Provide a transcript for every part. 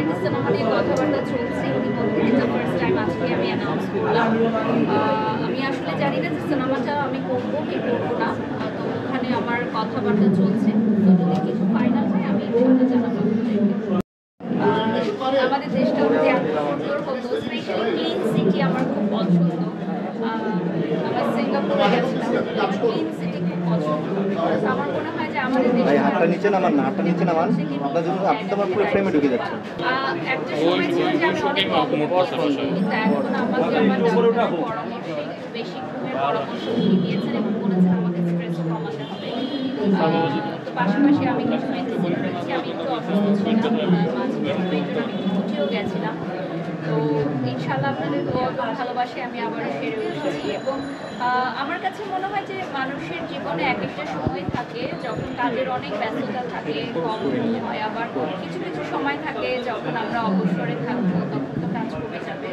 একটা সিনেমা নিয়ে কথাবার্তা চলছে ইতিমধ্যে, কিন্তু ফার্স্ট টাইম আজকে আমি অ্যানাউন্স করলাম। আমি আসলে জানি না যে সিনেমাটা আমি করবো কি করবো না, তো ওখানে আমার কথাবার্তা চলছে। তো যদি কিছু ফাইনাল হয় আমি ইনশাআল্লাহ জানাবো আপনাদেরকে। আমাদের দেশটা যে এত সুন্দর হতো, স্পেশালি ক্লিন সিটি আমার খুব পছন্দ। আমরা সিঙ্গাপুরে গেছিলাম, ক্লিন সিটি খুব পছন্দ। আমার মনে হয় যে আমাদের দেশে হাতটা নিচে নামান না, হাতটা নিচে নামান, আপনার জন্য আপনি তো আমার পুরো ফ্রেমে ঢুকে যাচ্ছেন। একটা সময় ছিল যে আমি অনেক কম ঘুমিয়েছি, কিন্তু এখন আমাকে আমার ডাক্তারের পরামর্শে একটু বেশি ঘুমের পরামর্শ উনি দিয়েছেন এবং বলেছেন আমাকে স্ট্রেস কমাতে হবে। তো পাশাপাশি আমি কিছু মেডিসিন নিয়েছি। আমি একটু অসুস্থ ছিলাম, মাঝে আমি ছুটিও গেছিলাম। তো ইনশাআল্লাহ আপনাদের দোয়া ভালোবাসে আমি আবারও সেরে উঠেছি। এবং আমার কাছে মনে হয় যে মানুষের জীবনে এক একটা সময় থাকে যখন কাজের অনেক ব্যস্ততা থাকে, কম ঘুম হয়, আবার কিছু কিছু সময় থাকে যখন আমরা অবসরে থাকবো, তখন তো কাজ কমে যাবে।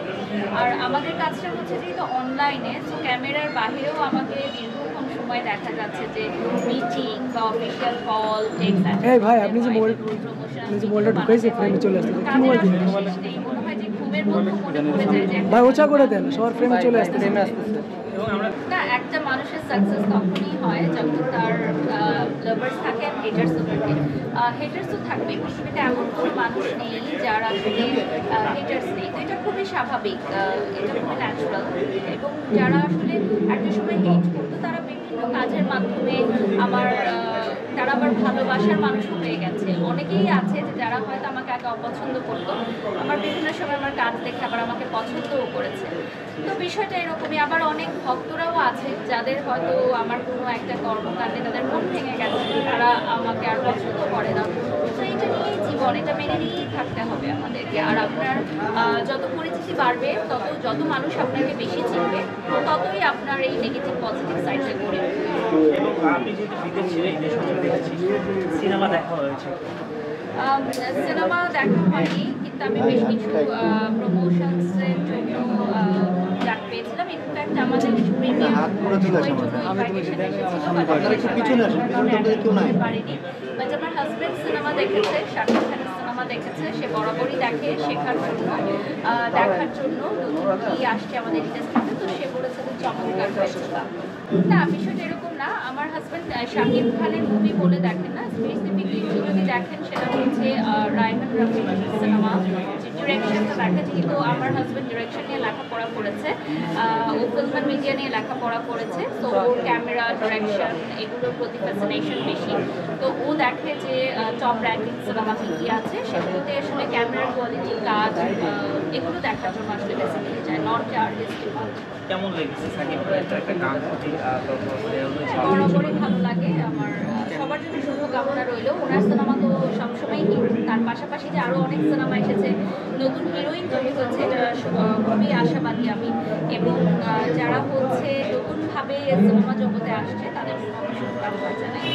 আর আমাদের কাজটা হচ্ছে যেহেতু অনলাইনে, তো ক্যামেরার বাহিরেও আমাকে দীর্ঘক্ষণ সময় দেখা যাচ্ছে যে মিটিং বা অফিসিয়াল কল, টেক্সট, ভাই আপনি যে মোবাইলটা ঢুকাইছে ফ্রেমে চলে আসছে কি মোবাইল দিলেন? মনে হয় যে ঘুমের মধ্যে মনে পড়ে যায় যে ভাই ওচা করে দেন, সবার ফ্রেমে চলে আসতেছে। না, একটা মানুষের সাকসেস তখনই হয় যখন তার লাভার্স থাকে আর হেটার্সও থাকে। হেটার্সও থাকবে, পৃথিবীতে এমন কোনো মানুষ নেই যার আসলে হেটার্স নেই। তো এটা খুবই স্বাভাবিক, এটা খুবই ন্যাচারাল। এবং যারা আসলে একটা সময় হেট করতো তারা বিভিন্ন কাজের মাধ্যমে আমার তারা আবার ভালোবাসার মানুষ হয়ে গেছে। অনেকেই আছে যে যারা হয়তো আমাকে আগে অপছন্দ করতো, আমার বিভিন্ন সময় আমার কাজ দেখে আবার আমাকে পছন্দও করেছে। তো বিষয়টা এরকমই। আবার অনেক ভক্তরাও আছে যাদের হয়তো আমার কোনো একটা কর্মকাণ্ডে তাদের মন ভেঙে গেছে, তারা আমাকে আর পছন্দ করে না। তো এটা নিয়েই জীবন, এটা মেনে নিয়েই থাকতে হবে আমাদেরকে। আর আপনার যত পরিচিতি বাড়বে, যত মানুষ আপনাকে বেশি চিনবে, ততই আপনার এই নেগেটিভ পজিটিভ সাইডটা গড়ে উঠবে। সিনেমা দেখা হয়েছে? সিনেমা দেখা হয়নি, কিন্তু আমি বেশ কিছু প্রমোশনসের জন্য ডাক পেয়েছিলাম। ইনফ্যাক্ট আমাদের কিছু প্রিমিয়ার ইনভাইটেশন এসেছিল, পারিনি। বাট আমার হাজব্যান্ড সিনেমা দেখেছে, শাকিব খানের সিনেমা দেখেছে। সে বরাবরই দেখে শেখার জন্য, দেখার জন্য নতুন কি আসছে আমাদের ইন্ডাস্ট্রিতে। তো সে বলেছে যে চমৎকার হয়েছে। না, বিষয়টা এরকম না। আমার হাজব্যান্ড শাকিব খানের মুভি বলে দেখেন না, স্পেসিফিকলি যদি দেখেন সেটা হচ্ছে রায়হান রাফির সিনেমা, যে ডিরেকশনটা দেখে। যেহেতু আমার হাজব্যান্ড ডিরেকশন নিয়ে লেখাপড়া করেছে, ও ফিল্ম অ্যান্ড মিডিয়া নিয়ে লেখাপড়া করেছে, তো ওর ক্যামেরা ডিরেকশন এগুলোর প্রতি ফ্যাসিনেশন বেশি। তো ও দেখে যে টপ র্যাঙ্কিং সিনেমা কী কী আছে, সেগুলোতে আসলে ক্যামেরার কোয়ালিটি, কাজ, এগুলো দেখার জন্য আসলে বেসিক্যালি যায়, নট যে আর্টিস্টিক। কেমন লেগেছে সাকিব ভাইয়ের একটা গান প্রতি বরাবরই ভালো লাগে আমার। সবার জন্য শুভকামনা রইল। ওনার সিনেমা তো সবসময় হিট, তার পাশাপাশি যে আরও অনেক সিনেমা এসেছে, নতুন হিরোইন তৈরি হচ্ছে, এটা খুবই আশাবাদী আমি। এবং যারা হচ্ছে নতুনভাবে সিনেমা জগতে আসছে তাদের জন্য আমি শুভকামনা জানাই।